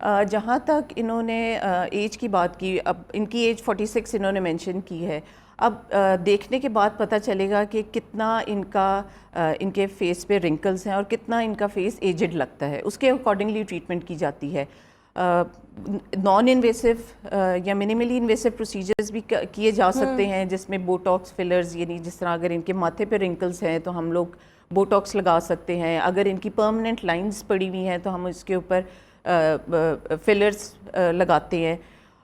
جہاں تک انہوں نے ایج کی بات کی، اب ان کی ایج 46 انہوں نے مینشن کی ہے. اب دیکھنے کے بعد پتہ چلے گا کہ کتنا ان کے فیس پہ رنکلز ہیں اور کتنا ان کا فیس ایجڈ لگتا ہے، اس کے اکارڈنگلی ٹریٹمنٹ کی جاتی ہے. نان انویسو یا منیملی انویسو پروسیجرز بھی کیے جا سکتے ہیں، جس میں بوٹاکس فلرز، یعنی جس طرح اگر ان کے ماتھے پہ رنکلز ہیں تو ہم لوگ بوٹاکس لگا سکتے ہیں. اگر ان کی پرماننٹ لائنز پڑی ہوئی ہیں تو ہم اس کے اوپر فلرز لگاتے ہیں.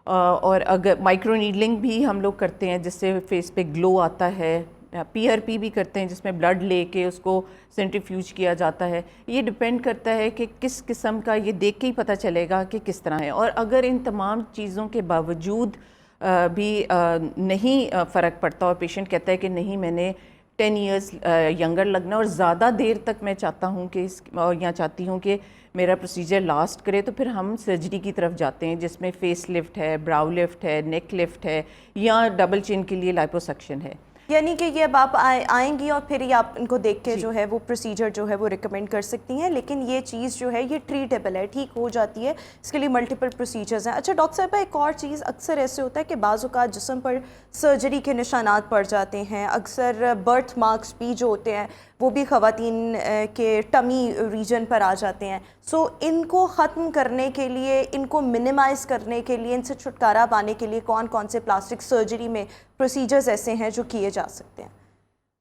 اور اگر مائکرو نیڈلنگ بھی ہم لوگ کرتے ہیں جس سے فیس پہ گلو آتا ہے. پی آر پی بھی کرتے ہیں جس میں بلڈ لے کے اس کو سینٹریفیوج کیا جاتا ہے. یہ ڈپینڈ کرتا ہے کہ کس قسم کا، یہ دیکھ کے ہی پتہ چلے گا کہ کس طرح ہے. اور اگر ان تمام چیزوں کے باوجود بھی نہیں فرق پڑتا اور پیشنٹ کہتا ہے کہ نہیں میں نے 10 ایئرز ینگر لگنا اور زیادہ دیر تک میں چاہتا ہوں کہ یا چاہتی ہوں کہ میرا پروسیجر لاسٹ کرے، تو پھر ہم سرجری کی طرف جاتے ہیں جس میں فیس لفٹ ہے، براؤ لفٹ ہے، نیک لفٹ ہے، یا ڈبل چن کے لیے لائپوسکشن ہے. یعنی کہ یہ اب آپ آئیں گی اور پھر ہی آپ ان کو دیکھ کے جو ہے وہ پروسیجر جو ہے وہ ریکمینڈ کر سکتی ہیں، لیکن یہ چیز جو ہے یہ ٹریٹیبل ہے، ٹھیک ہو جاتی ہے. اس کے لیے ملٹیپل پروسیجرز ہیں. اچھا ڈاکٹر صاحبہ، ایک اور چیز اکثر ایسے ہوتا ہے کہ بعض اوقات جسم پر سرجری کے نشانات پڑ جاتے ہیں. اکثر برتھ مارکس بھی جو ہوتے ہیں وہ بھی خواتین کے ٹمی ریجن پر آ جاتے ہیں. سو ان کو ختم کرنے کے لیے، ان کو منیمائز کرنے کے لیے، ان سے چھٹکارا پانے کے لیے کون کون سے پلاسٹک سرجری میں پروسیجرز ایسے ہیں جو کیے جا سکتے ہیں؟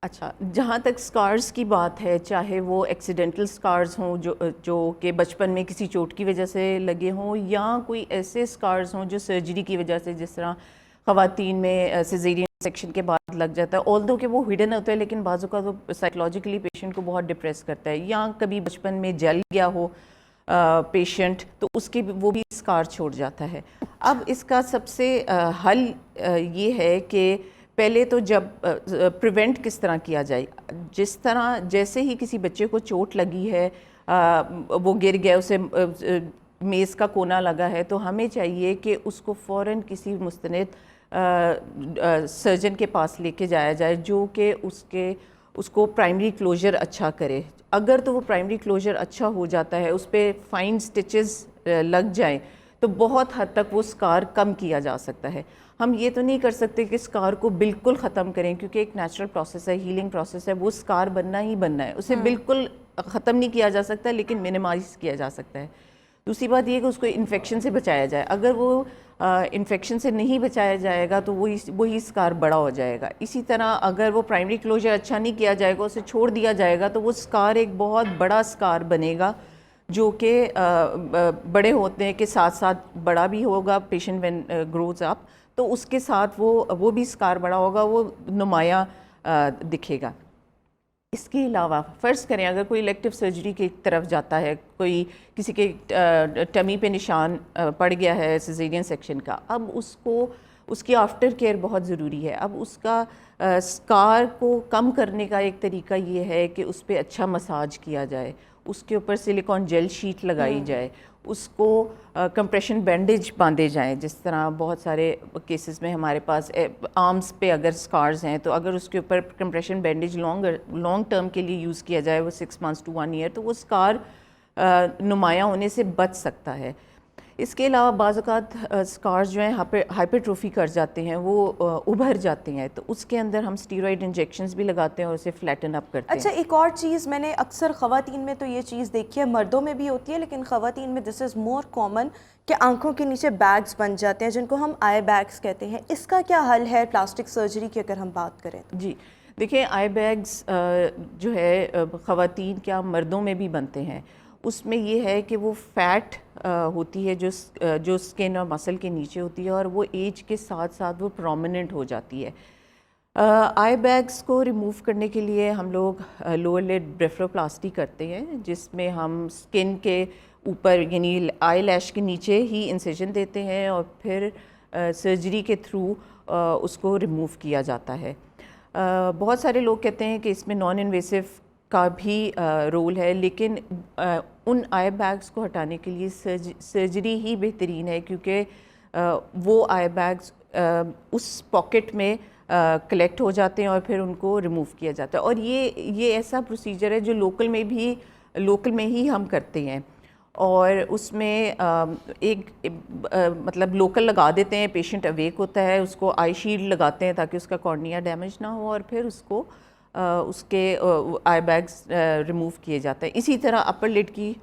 اچھا، جہاں تک سکارز کی بات ہے، چاہے وہ ایکسیڈنٹل سکارز ہوں جو کہ بچپن میں کسی چوٹ کی وجہ سے لگے ہوں، یا کوئی ایسے سکارز ہوں جو سرجری کی وجہ سے، جس طرح خواتین میں سیزیرین سیکشن کے بعد لگ جاتا ہے، آلدو کہ وہ ہڈن ہوتا ہے لیکن بعض اوقات وہ سائیکولوجیکلی پیشنٹ کو بہت ڈپریس کرتا ہے، یا کبھی بچپن میں جل گیا ہو پیشنٹ تو اس کے وہ بھی سکار چھوڑ جاتا ہے. اب اس کا سب سے حل یہ ہے کہ پہلے تو جب پریونٹ کس طرح کیا جائے، جیسے ہی کسی بچے کو چوٹ لگی ہے، وہ گر گیا، اسے میز کا کونا لگا ہے، تو ہمیں چاہیے کہ اس کو فوراً کسی مستند سرجن کے پاس لے کے جایا جائے جو کہ اس کو پرائمری کلوجر اچھا کرے. اگر تو وہ پرائمری کلوجر اچھا ہو جاتا ہے، اس پہ فائن سٹچز لگ جائیں، تو بہت حد تک وہ سکار کم کیا جا سکتا ہے. ہم یہ تو نہیں کر سکتے کہ سکار کو بالکل ختم کریں، کیونکہ ایک نیچرل پروسیس ہے، ہیلنگ پروسیس ہے، وہ سکار بننا ہی بننا ہے، اسے بالکل ختم نہیں کیا جا سکتا لیکن منیمائز کیا جا سکتا ہے. دوسری بات یہ کہ اس کو انفیکشن سے بچایا جائے. اگر وہ انفیکشن سے نہیں بچایا جائے گا تو وہی سکار بڑا ہو جائے گا. اسی طرح اگر وہ پرائمری کلوجر اچھا نہیں کیا جائے گا، اسے چھوڑ دیا جائے گا، تو وہ سکار ایک بہت بڑا سکار بنے گا جو کہ بڑے ہوتے ہیں کہ ساتھ ساتھ بڑا بھی ہوگا. پیشنٹ وین گروز اپ تو اس کے ساتھ وہ بھی سکار بڑا ہوگا، وہ نمایاں دکھے گا. اس کے علاوہ فرض کریں اگر کوئی الیکٹیو سرجری کی طرف جاتا ہے، کسی کے ٹمی پہ نشان پڑ گیا ہے سیزیرین سیکشن کا، اب اس کی آفٹر کیئر بہت ضروری ہے. اب اس کا سکار کو کم کرنے کا ایک طریقہ یہ ہے کہ اس پہ اچھا مساج کیا جائے، اس کے اوپر سلیکون جیل شیٹ لگائی جائے، اس کو کمپریشن بینڈیج باندھے جائیں. جس طرح بہت سارے کیسز میں ہمارے پاس آرمز پہ اگر سکارز ہیں تو اگر اس کے اوپر کمپریشن بینڈیج لانگ ٹرم کے لیے یوز کیا جائے، وہ 6 months to 1 year، تو وہ سکار نمایاں ہونے سے بچ سکتا ہے. اس کے علاوہ بعض اوقات سکارز جو ہیں ہائپرٹروفی کر جاتے ہیں، وہ ابھر جاتے ہیں، تو اس کے اندر ہم اسٹیرائڈ انجیکشنز بھی لگاتے ہیں اور اسے فلیٹن اپ کرتے ہیں. اچھا، ایک اور چیز میں نے اکثر خواتین میں تو یہ چیز دیکھی ہے، مردوں میں بھی ہوتی ہے لیکن خواتین میں دس از مور کامن، کہ آنکھوں کے نیچے بیگز بن جاتے ہیں جن کو ہم آئی بیگز کہتے ہیں. اس کا کیا حل ہے پلاسٹک سرجری کی اگر ہم بات کریں تو؟ جی دیکھیں، آئی بیگز جو ہے خواتین کیا مردوں میں بھی بنتے ہیں. اس میں یہ ہے کہ وہ فیٹ ہوتی ہے جو سکن اور مسل کے نیچے ہوتی ہے، اور وہ ایج کے ساتھ ساتھ وہ پرومیننٹ ہو جاتی ہے. آئی بیگز کو ریموو کرنے کے لیے ہم لوگ لوور لڈ بلیفروپلاسٹی کرتے ہیں، جس میں ہم سکن کے اوپر یعنی آئی لیش کے نیچے ہی انسیجن دیتے ہیں اور پھر سرجری کے تھرو اس کو ریموو کیا جاتا ہے. بہت سارے لوگ کہتے ہیں کہ اس میں نان انویسو کا بھی رول ہے، لیکن ان آئی بیگز کو ہٹانے کے لیے سرجری ہی بہترین ہے، کیونکہ وہ آئی بیگز اس پاکٹ میں کلیکٹ ہو جاتے ہیں اور پھر ان کو ریموو کیا جاتا ہے. اور یہ ایسا پروسیجر ہے جو لوکل میں ہی ہم کرتے ہیں. اور اس میں ایک مطلب لوکل لگا دیتے ہیں، پیشنٹ اویک ہوتا ہے، اس کو آئی شیلڈ لگاتے ہیں تاکہ اس کا کارنیا ڈیمیج نہ ہو، اور پھر اس کو اس کے آئی بیگز ریموو کیے جاتے ہیں. اسی طرح اپر لڈ کی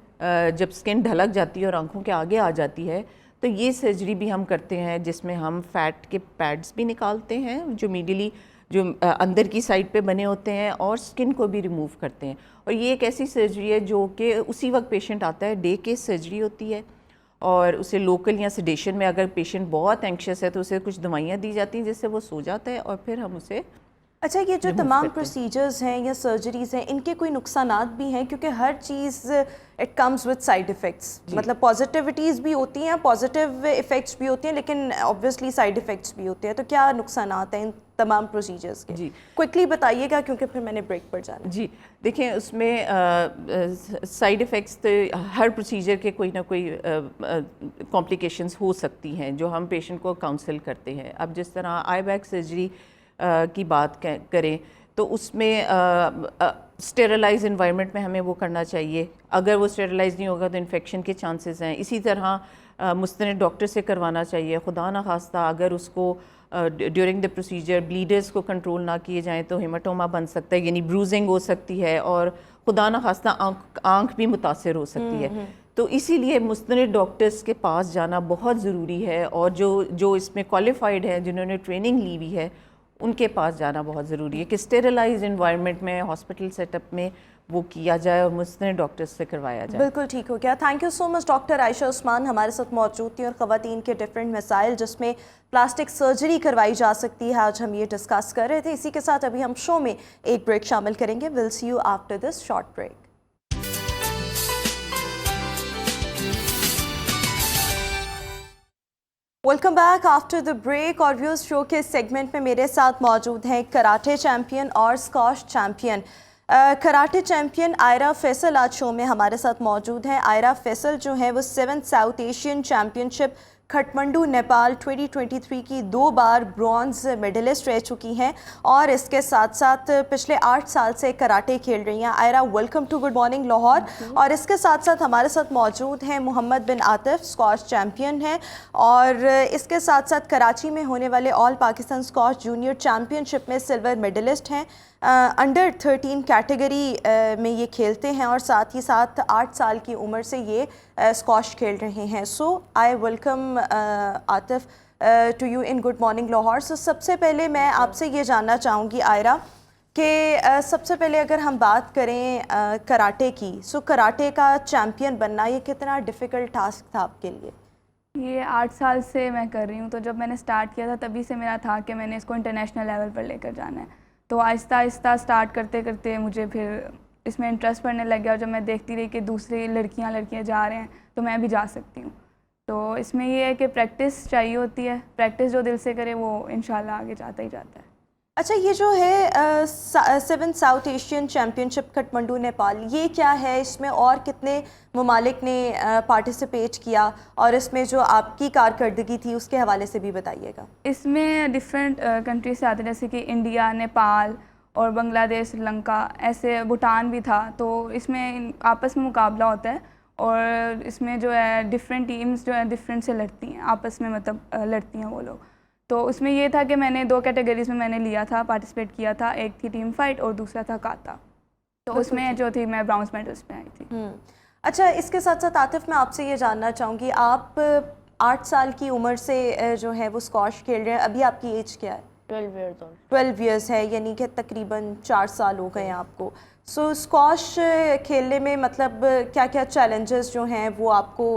جب اسکن ڈھلک جاتی ہے اور آنکھوں کے آگے آ جاتی ہے تو یہ سرجری بھی ہم کرتے ہیں، جس میں ہم فیٹ کے پیڈز بھی نکالتے ہیں جو میڈیلی جو اندر کی سائڈ پہ بنے ہوتے ہیں، اور اسکن کو بھی ریموو کرتے ہیں. اور یہ ایک ایسی سرجری ہے جو کہ اسی وقت پیشنٹ آتا ہے، ڈے کیس سرجری ہوتی ہے، اور اسے لوکل یا سیڈیشن میں اگر پیشنٹ بہت اینکشیس ہے تو اسے کچھ دوائیاں دی جاتی ہیں جس سے وہ سو جاتا ہے، اور پھر ہم اسے اچھا یہ جو تمام پروسیجرز ہیں یا سرجریز ہیں ان کے کوئی نقصانات بھی ہیں؟ کیونکہ ہر چیز it comes with side effects, مطلب پازیٹیوٹیز بھی ہوتی ہیں، پازیٹیو افیکٹس بھی ہوتے ہیں، لیکن آبویسلی سائڈ افیکٹس بھی ہوتے ہیں. تو کیا نقصانات ہیں ان تمام پروسیجرز کے؟ جی کوئکلی بتائیے گا کیونکہ پھر میں نے بریک پر جانا. جی دیکھیں، اس میں سائڈ افیکٹس تو ہر پروسیجر کے کوئی نہ کوئی کمپلیکیشنز ہو سکتی ہیں جو ہم پیشنٹ کو کاؤنسل کرتے ہیں. اب جس طرح آئی بیگ سرجری کی بات کریں تو اس میں اسٹیرلائز انوائرمنٹ میں ہمیں وہ کرنا چاہیے. اگر وہ اسٹیرلائز نہیں ہوگا تو انفیکشن کے چانسز ہیں. اسی طرح مستند ڈاکٹر سے کروانا چاہیے. خدا نخواستہ اگر اس کو ڈیورنگ دا پروسیجر بلیڈرز کو کنٹرول نہ کیے جائیں تو ہیماٹوما بن سکتا ہے، یعنی بروزنگ ہو سکتی ہے، اور خدا نخواستہ آنکھ بھی متاثر ہو سکتی ہے. تو اسی لیے مستند ڈاکٹرز کے پاس جانا بہت ضروری ہے، اور جو اس میں کوالیفائڈ ہیں، جنہوں نے ٹریننگ لی ہوئی ہے، ان کے پاس جانا بہت ضروری ہے کہ اسٹیرلائز انوائرمنٹ میں ہاسپٹل سیٹ اپ میں وہ کیا جائے اور مستند ڈاکٹر سے کروایا جائے. بالکل ٹھیک ہو گیا. Thank you so much doctor Ayesha Usman ہمارے ساتھ موجود تھیں، اور خواتین کے ڈفرینٹ مسائل جس میں پلاسٹک سرجری کروائی جا سکتی ہے آج ہم یہ ڈسکس کر رہے تھے. اسی کے ساتھ ابھی ہم شو میں ایک بریک شامل کریں گے. Will see you after this short break. Welcome back after the break. اور ویوز شو کے سیگمنٹ میں میرے ساتھ موجود ہیں کراٹے چیمپئن اور squash champion. Karate champion Aira Faisal آج شو میں ہمارے ساتھ موجود ہیں. آئرہ فیصل جو ہیں وہ 7 ساؤتھ ایشین چیمپئن شپ کھٹمنڈو نیپال 2023 کی 2 بار برونز میڈلسٹ رہ چکی ہیں، اور اس کے ساتھ ساتھ پچھلے 8 سال سے کراٹے کھیل رہی ہیں. Aira welcome to good morning Lahore. اور اس کے ساتھ ساتھ ہمارے ساتھ موجود ہیں محمد بن عاطف، اسکواش چیمپئن ہیں، اور اس کے ساتھ ساتھ کراچی میں ہونے والے آل پاکستان اسکواش جونیئر چیمپئن شپ میں سلور میڈلسٹ ہیں. انڈر 13 کیٹیگری میں یہ کھیلتے ہیں، اور ساتھ ہی ساتھ 8 سال کی عمر سے یہ اسکواش کھیل رہے ہیں. So I welcome Atif to you in good morning Lahore. So سب سے پہلے میں آپ سے یہ جاننا چاہوں گی آئرہ کہ سب سے پہلے اگر ہم بات کریں کراٹے کی، سو کراٹے کا چیمپئن بننا یہ کتنا ڈیفیکلٹ ٹاسک تھا آپ کے لیے؟ یہ 8 سال سے میں کر رہی ہوں. تو جب میں نے سٹارٹ کیا تھا تبھی سے میرا تھا کہ میں نے اس کو انٹرنیشنل لیول پر لے کر جانا ہے. تو آہستہ آہستہ سٹارٹ کرتے کرتے مجھے پھر اس میں انٹرسٹ پڑنے لگ گیا، اور جب میں دیکھتی رہی کہ دوسری لڑکیاں جا رہے ہیں تو میں بھی جا سکتی ہوں. تو اس میں یہ ہے کہ پریکٹس چاہیے ہوتی ہے، پریکٹس جو دل سے کرے وہ انشاءاللہ آگے جاتا ہی جاتا ہے. اچھا یہ جو ہے 7 ساؤتھ ایشین چیمپئن شپ کھٹمنڈو نیپال، یہ کیا ہے؟ اس میں اور کتنے ممالک نے پارٹیسپیٹ کیا، اور اس میں جو آپ کی کارکردگی تھی اس کے حوالے سے بھی بتائیے گا. اس میں ڈفرینٹ کنٹریز سے آتے ہیں، جیسے کہ انڈیا، نیپال اور بنگلہ دیش، سری لنکا، ایسے بھوٹان بھی تھا. تو اس میں آپس میں مقابلہ ہوتا ہے، اور اس میں جو ہے ڈفرینٹ ٹیمز جو ہے ڈفرینٹ سے لڑتی ہیں آپس میں، مطلب لڑتی ہیں وہ لوگ. تو اس میں یہ تھا کہ میں نے 2 کیٹیگریز میں نے لیا تھا، پارٹیسپیٹ کیا تھا. ایک تھی ٹیم فائٹ اور دوسرا تھا کاتا. تو اس میں جو تھی میں برونز میڈلسٹ میں آئی تھی. اچھا اس کے ساتھ ساتھ عاطف میں آپ سے یہ جاننا چاہوں گی، آپ 8 سال کی عمر سے جو ہے وہ اسکواش کھیل رہے ہیں. ابھی آپ کی ایج کیا ہے؟ 12 ایئرس ہے، یعنی کہ تقریباً 4 سال ہو گئے ہیں آپ کو. سو اسکواش کھیلنے میں مطلب کیا کیا چیلنجز جو ہیں وہ آپ کو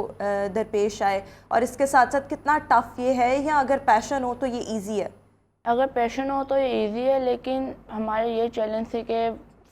درپیش آئے، اور اس کے ساتھ ساتھ کتنا ٹف یہ ہے، یا اگر پیشن ہو تو یہ ایزی ہے؟ اگر پیشن ہو تو یہ ایزی ہے، لیکن ہمارے یہ چیلنج تھے کہ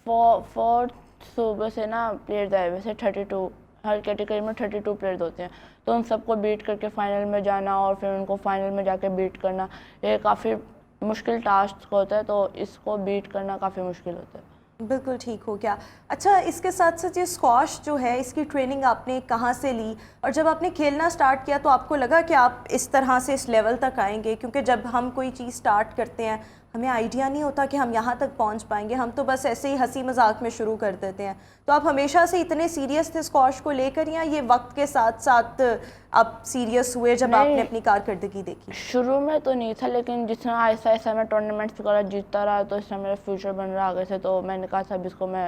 4 صوبے سے نا پلیئرز آئے، ویسے 32 ہر کیٹیگری میں 32 پلیئرز ہوتے ہیں. تو ان سب کو بیٹ کر کے فائنل میں جانا، اور پھر ان کو فائنل میں جا کے بیٹ کرنا، یہ کافی مشکل ٹاسک ہوتا ہے. تو اس کو بیٹ کرنا کافی مشکل ہوتا ہے. بالکل ٹھیک ہو گیا. اچھا اس کے ساتھ ساتھ یہ اسکواش جو ہے اس کی ٹریننگ آپ نے کہاں سے لی، اور جب آپ نے کھیلنا سٹارٹ کیا تو آپ کو لگا کہ آپ اس طرح سے اس لیول تک آئیں گے؟ کیونکہ جب ہم کوئی چیز سٹارٹ کرتے ہیں ہمیں آئیڈیا نہیں ہوتا کہ ہم یہاں تک پہنچ پائیں گے, ہم تو بس ایسے ہی ہنسی مذاق میں شروع کر دیتے ہیں. تو آپ ہمیشہ سے اتنے سیریس تھے اسکواش کو لے کر, یا یہ وقت کے ساتھ ساتھ آپ سیریس ہوئے جب آپ نے اپنی کارکردگی دیکھی؟ شروع میں تو نہیں تھا, لیکن جس طرح آہستہ آہستہ میں ٹورنامنٹس وغیرہ جیتتا رہا تو اس طرح میرا فیوچر بن رہا آگے سے. تو میں نے کہا تھا اب اس کو میں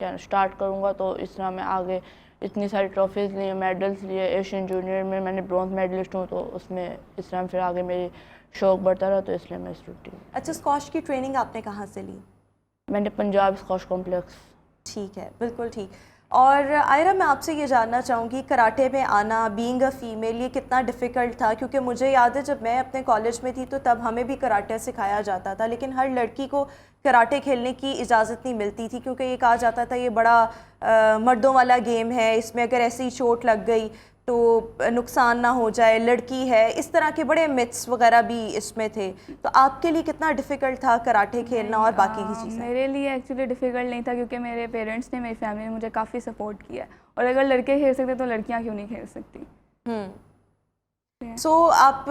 اسٹارٹ کروں گا, تو اس طرح میں آگے اتنی ساری ٹرافیز لیے, میڈلس لیے. ایشین جونیئر میں نے برونز میڈلسٹ ہوں, تو اس میں اس طرح پھر آگے میری شوق بڑھتا رہا, تو اس لیے میں اس روٹی. اچھا, اسکواش کی ٹریننگ آپ نے کہاں سے لی؟ میں نے پنجاب اسکواش کمپلیکس. ٹھیک ہے, بالکل ٹھیک. اور آئرہ, میں آپ سے یہ جاننا چاہوں گی کراٹے میں آنا, بینگ اے فیمیل, یہ کتنا ڈیفیکلٹ تھا؟ کیونکہ مجھے یاد ہے جب میں اپنے کالج میں تھی تو تب ہمیں بھی کراٹے سکھایا جاتا تھا, لیکن ہر لڑکی کو کراٹے کھیلنے کی اجازت نہیں ملتی تھی, کیونکہ یہ کہا جاتا تھا یہ بڑا مردوں والا گیم ہے, اس میں اگر ایسی چوٹ لگ گئی تو نقصان نہ ہو جائے, لڑکی ہے, اس طرح کے بڑے متس وغیرہ بھی اس میں تھے. تو آپ کے لیے کتنا ڈیفیکلٹ تھا کراٹے کھیلنا اور باقی کی چیزیں؟ میرے لیے ایکچولی ڈیفیکلٹ نہیں تھا, کیونکہ میرے پیرنٹس نے, میری فیملی نے مجھے کافی سپورٹ کیا ہے, اور اگر لڑکے کھیل سکتے تو لڑکیاں کیوں نہیں کھیل سکتی. سو آپ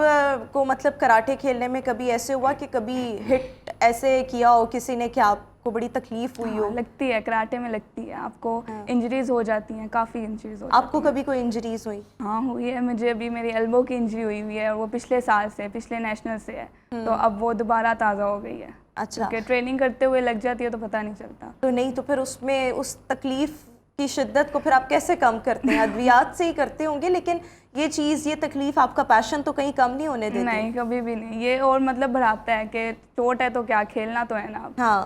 کو مطلب کراٹے کھیلنے میں کبھی ایسے ہوا کہ کبھی ہٹ ایسے کیا ہو کسی نے کہ آپ کو بڑی تکلیف ہوئی ہو؟ لگتی ہے, کراٹے میں لگتی ہے, آپ کو انجریز ہو جاتی ہیں, کافی انجریز ہو جاتی ہیں. آپ کو کبھی کوئی انجریز ہوئی؟ ہاں ہوئی ہے, مجھے ابھی میری ایلبو کی انجری ہوئی ہے, اور وہ پچھلے سال سے, پچھلے نیشنل سے ہے, تو اب وہ دوبارہ تازہ ہو گئی ہے. اچھا, کیونکہ ٹریننگ کرتے ہوئے لگ جاتی ہے تو پتہ نہیں چلتا. تو نہیں تو پھر اس میں اس تکلیف کی شدت کو پھر آپ کیسے کم کرتے ہیں؟ ادویات سے ہی کرتے ہوں گے, لیکن یہ چیز, یہ تکلیف آپ کا پیشن تو کہیں کم نہیں ہونے دیتی؟ نہیں, کبھی بھی نہیں. یہ اور مطلب بڑھاتا ہے کہ چوٹ ہے تو کیا, کھیلنا تو ہے نا. ہاں,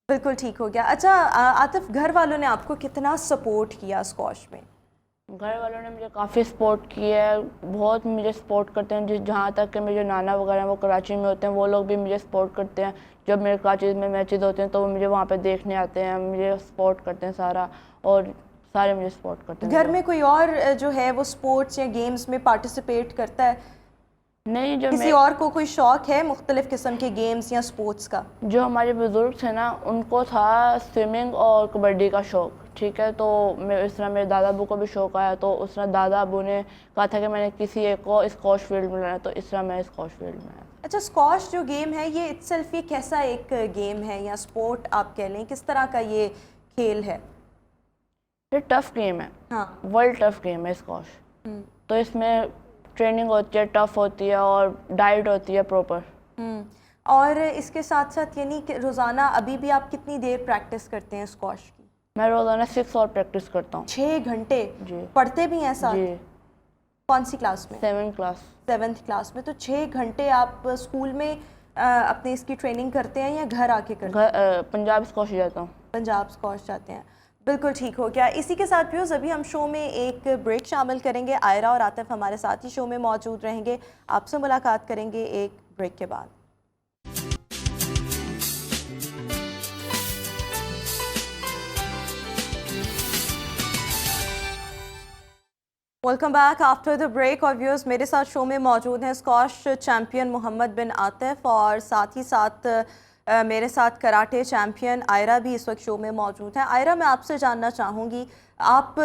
بالکل ٹھیک ہو گیا. اچھا عاطف, گھر والوں نے آپ کو کتنا سپورٹ کیا اسکواش میں؟ گھر والوں نے مجھے کافی سپورٹ کیا ہے, بہت مجھے سپورٹ کرتے ہیں. جہاں تک کہ میرے نانا وغیرہ ہیں وہ کراچی میں ہوتے ہیں, وہ لوگ بھی مجھے سپورٹ کرتے ہیں. جب میرے کراچی میں میچز ہوتے ہیں تو وہ مجھے وہاں پہ دیکھنے آتے ہیں, مجھے سپورٹ کرتے ہیں سارا, اور سارے مجھے سپورٹ کرتے ہیں. گھر میں کوئی اور جو ہے وہ سپورٹس یا گیمز میں پارٹیسپیٹ کرتا ہے؟ نہیں, جو کسی اور کو کوئی شوق ہے مختلف قسم کے گیمز یا سپورٹس کا؟ جو ہمارے بزرگ تھے نا, ان کو تھا سوئمنگ اور کبڈی کا شوق, ٹھیک ہے. تو اس طرح میرے دادا ابو کو بھی شوق آیا, تو اس طرح دادا ابو نے کہا تھا کہ میں نے کسی ایک کو اسکواش فیلڈ میں لانا, تو اس طرح میں اسکواش فیلڈ میں آیا. اچھا, اسکواش جو گیم ہے یہ اٹ سیلف یہ کیسا ایک گیم ہے یا سپورٹ آپ کہہ لیں, کس طرح کا یہ کھیل ہے؟ یہ ٹف گیم ہے. ہاں, ورلڈ ٹف گیم ہے اسکواش. تو اس میں ٹریننگ ہوتی ہے, ٹف ہوتی ہے, اور ڈائٹ ہوتی ہے پراپر. اور اس کے ساتھ ساتھ یعنی کہ روزانہ ابھی بھی آپ کتنی دیر پریکٹس کرتے ہیں اسکواش کی؟ میں روزانہ 6 اور پریکٹس کرتا ہوں. 6 گھنٹے؟ جی. پڑھتے بھی ہیں ساتھ؟ جی. کون سی کلاس میں؟ 7th class. 7th کلاس میں. تو 6 گھنٹے آپ اسکول میں اپنے اس کی ٹریننگ کرتے ہیں یا گھر آ کے کرتے ہیں؟ پنجاب اسکواش جاتا ہوں. پنجاب اسکواش جاتے ہیں, بالکل ٹھیک ہو گیا. اسی کے ساتھ بھی ابھی ہم شو میں ایک بریک شامل کریں گے. آئرہ اور عاطف ہمارے ساتھ ہی شو میں موجود رہیں گے, آپ سے ملاقات کریں گے ایک بریک کے بعد. Welcome back after the break. اور ویورز, میرے ساتھ شو میں موجود ہیں اسکواش چیمپئن محمد بن عاطف, اور ساتھ ہی ساتھ میرے ساتھ کراٹے چیمپئن آئرہ بھی اس وقت شو میں موجود ہیں. آئرہ, میں آپ سے جاننا چاہوں گی آپ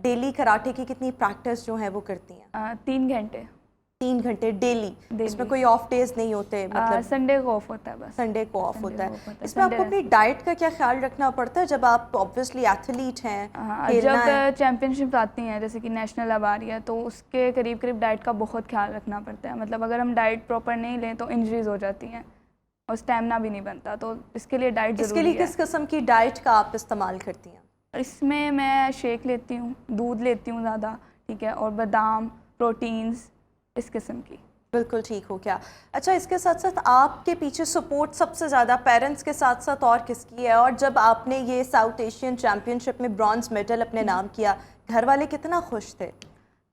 ڈیلی کراٹے کی کتنی پریکٹس جو ہیں وہ کرتی ہیں؟ 3 گھنٹے. 3 گھنٹے ڈیلی؟ اس میں کوئی آف ڈیز نہیں ہوتے؟ مطلب سنڈے کو آف ہوتا ہے بس. سنڈے کو آف ہوتا ہے. اس میں آپ کو اپنی ڈائٹ کا کیا خیال رکھنا پڑتا ہے جب آپ اوبویسلی ایتھلیٹ ہیں؟ جب چیمپئن شپ آتی ہیں, جیسے کہ نیشنل اب آ رہی ہے, تو اس کے قریب قریب ڈائٹ کا بہت خیال رکھنا پڑتا ہے. مطلب اگر ہم ڈائٹ پراپر نہیں لیں تو انجریز ہو جاتی ہیں, اور اسٹیمنا بھی نہیں بنتا, تو اس کے لیے ڈائٹ ضروری ہے. اس کے لیے کس قسم کی ڈائٹ کا آپ استعمال کرتی ہیں؟ اس میں شیک لیتی ہوں, دودھ لیتی ہوں زیادہ, ٹھیک ہے, اور بادام, پروٹینز, اس قسم کی. بالکل ٹھیک ہو گیا. اچھا, اس کے ساتھ ساتھ آپ کے پیچھے سپورٹ سب سے زیادہ پیرنٹس کے ساتھ ساتھ اور کس کی ہے؟ اور جب آپ نے یہ ساؤتھ ایشین چیمپئن شپ میں برانز میڈل اپنے نام کیا, گھر والے کتنا خوش تھے؟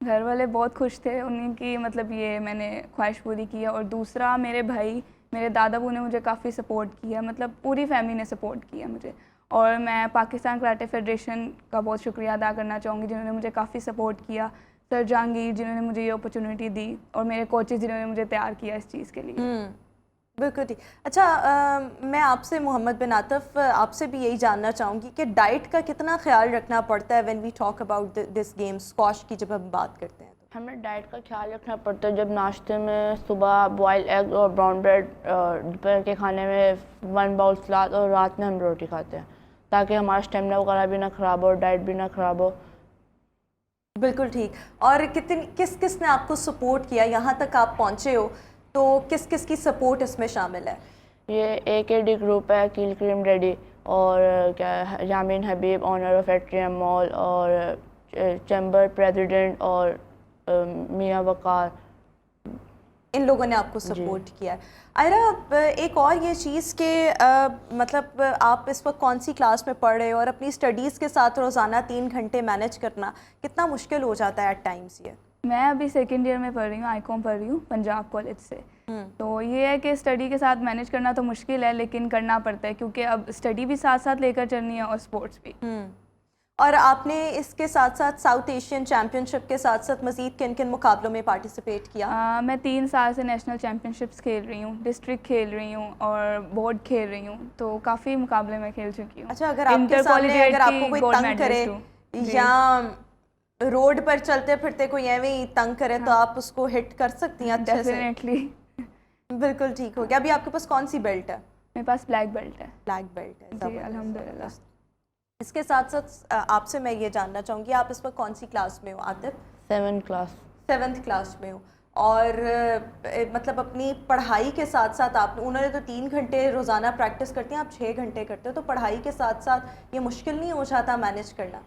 گھر والے بہت خوش تھے, انہیں کی مطلب یہ میں نے خواہش پوری کی ہے. اور دوسرا, میرے بھائی, میرے دادا ابو نے مجھے کافی سپورٹ کیا, مطلب پوری فیملی نے سپورٹ کیا مجھے. اور میں پاکستان کراٹے فیڈریشن کا بہت شکریہ ادا کرنا چاہوں گی, جنہوں نے مجھے کافی سپورٹ کیا. سر جہانگیر جنہوں نے مجھے یہ اپرچونیٹی دی, اور میرے کوچز جنہوں نے مجھے تیار کیا اس چیز کے لیے. بالکل ٹھیک. اچھا میں آپ سے محمد بن عاطف آپ سے بھی یہی جاننا چاہوں گی کہ ڈائٹ کا کتنا خیال رکھنا پڑتا ہے when we talk about this game squash کی جب ہم بات کرتے ہیں؟ ہمیں ڈائٹ کا خیال رکھنا پڑتا ہے. جب ناشتے میں صبح بوائل ایگ اور براؤن بریڈ، دوپہر کے کھانے میں 1 باؤل سلاد، اور رات میں ہم روٹی کھاتے ہیں تاکہ ہمارا اسٹیمنا وغیرہ بھی نہ خراب ہو اور ڈائٹ بھی نہ خراب ہو. بالکل ٹھیک. اور کس کس نے آپ کو سپورٹ کیا یہاں تک آپ پہنچے ہو؟ تو کس کس کی سپورٹ اس میں شامل ہے؟ یہ AKD گروپ ہے، کیل کریم ڈیڈی، اور کیا یامین حبیب آنر آف ایٹریم مال، اور چیمبر پریزیڈنٹ، اور میاں وقار. ان لوگوں نے آپ کو سپورٹ کیا ہے. آئرہ ایک اور یہ چیز کہ مطلب آپ اس وقت کون سی کلاس میں پڑھ رہے ہو اور اپنی اسٹڈیز کے ساتھ روزانہ 3 گھنٹے مینیج کرنا کتنا مشکل ہو جاتا ہے ایٹ ٹائمس؟ یہ میں ابھی 2nd ایئر میں پڑھ رہی ہوں، آئی کام پڑھ رہی ہوں پنجاب کالج سے. تو یہ ہے کہ اسٹڈی کے ساتھ مینیج کرنا تو مشکل ہے لیکن کرنا پڑتا ہے کیونکہ اب اسٹڈی بھی ساتھ ساتھ لے کر چلنی ہے اور اسپورٹس بھی. اور آپ نے اس کے ساتھ ساتھ ساؤتھ ایشین چیمپئن شپ کے ساتھ ساتھ مزید کن کن مقابلوں میں پارٹیسپیٹ کیا؟ میں 3 سال سے نیشنل چیمپئن شپس کھیل رہی ہوں، ڈسٹرکٹ کھیل رہی ہوں اور بورڈ کھیل رہی ہوں، تو کافی مقابلے میں کھیل چکی ہوں. اچھا، اگر آپ کے سامنے اگر آپ کو کوئی تنگ کرے یا روڈ پر چلتے پھرتے کوئی ایویں تنگ کرے تو آپ اس کو ہٹ کر سکتی ہیں اچھے سے؟ ڈیفینیٹلی. بالکل ٹھیک ہو گیا. ابھی آپ کے پاس کون سی بیلٹ ہے؟ میرے پاس بلیک بیلٹ ہے. بلیک بیلٹ ہے. جی الحمدللہ. اس کے ساتھ ساتھ آپ سے میں یہ جاننا چاہوں گی آپ اس وقت کون سی کلاس میں ہو Atif? 7th class. 7th class میں ہو. اور مطلب اپنی پڑھائی کے ساتھ ساتھ آپ انہوں نے تو 3 گھنٹے روزانہ پریکٹس کرتے ہیں، آپ 6 گھنٹے کرتے ہو، تو پڑھائی کے ساتھ ساتھ یہ مشکل نہیں ہو جاتا مینیج کرنا؟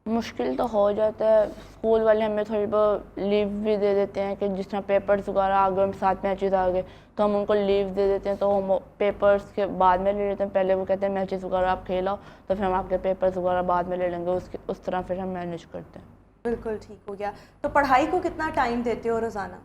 مشکل تو ہو جاتا ہے. اسکول والے ہمیں تھوڑی بہت لیو بھی دے دیتے ہیں کہ جس طرح پیپرز وغیرہ آ گئے، ساتھ میچز آ گئے تو ہم ان کو لیو دے دیتے ہیں، تو ہم پیپرز کے بعد میں لے لیتے ہیں. پہلے وہ کہتے ہیں میچز وغیرہ آپ کھیلاؤ تو پھر ہم آپ کے پیپرز وغیرہ بعد میں لے لیں گے. اس طرح پھر ہم مینیج کرتے ہیں. بالکل ٹھیک ہو گیا. تو پڑھائی کو کتنا ٹائم دیتے ہو روزانہ؟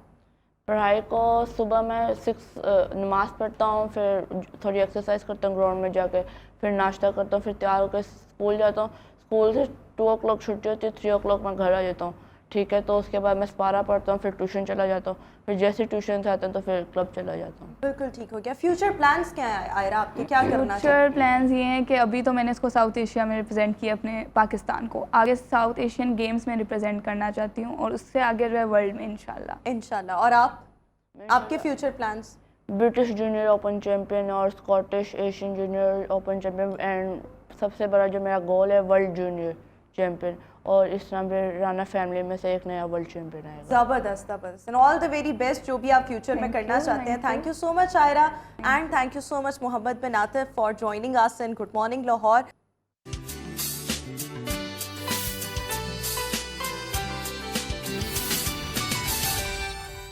پڑھائی کو صبح میں 6 نماز پڑھتا ہوں، پھر تھوڑی ایکسرسائز کرتا ہوں گراؤنڈ میں جا کے، پھر ناشتہ کرتا ہوں، پھر تیار ہو کے اسکول جاتا ہوں. اسکول سے 2 o'clock چھٹی ہوتی ہے، 3 o'clock میں گھر آ جاتا ہوں. ٹھیک ہے، تو اس کے بعد میں سپارہ پڑھتا ہوں، پھر ٹیوشن چلا جاتا ہوں، پھر جیسے ٹیوشن سے آتے ہیں تو پھر کلب چلا جاتا ہوں. بالکل ٹھیک ہو گیا. فیوچر پلانس کیا ہیں آئرہ آپ کے؟ کیا کرنا چاہتے فیوچر پلانز یہ ہیں کہ ابھی تو میں نے اس کو ساؤتھ ایشیا میں ریپرزینٹ کیا اپنے پاکستان کو، آگے ساؤتھ ایشین گیمز میں ریپرزینٹ کرنا چاہتی ہوں اور اس سے آگے جو ہے ورلڈ میں انشاءاللہ. انشاءاللہ. اور آپ کے future plans? British junior open champion اور Scottish Asian junior open champion, and سب سے بڑا جو میرا گول ہے ورلڈ جونیئر چیمپئن، اور اس طرح پھر رانا فیملی میں سے ایک نیا ورلڈ چیمپئن آئے گا. زبردست زبردست. And all the very best جو بھی آپ فیوچر میں کرنا چاہتے ہیں. Thank you so much Aira, and thank you so much Muhammad bin Atif for joining us in good morning Lahore.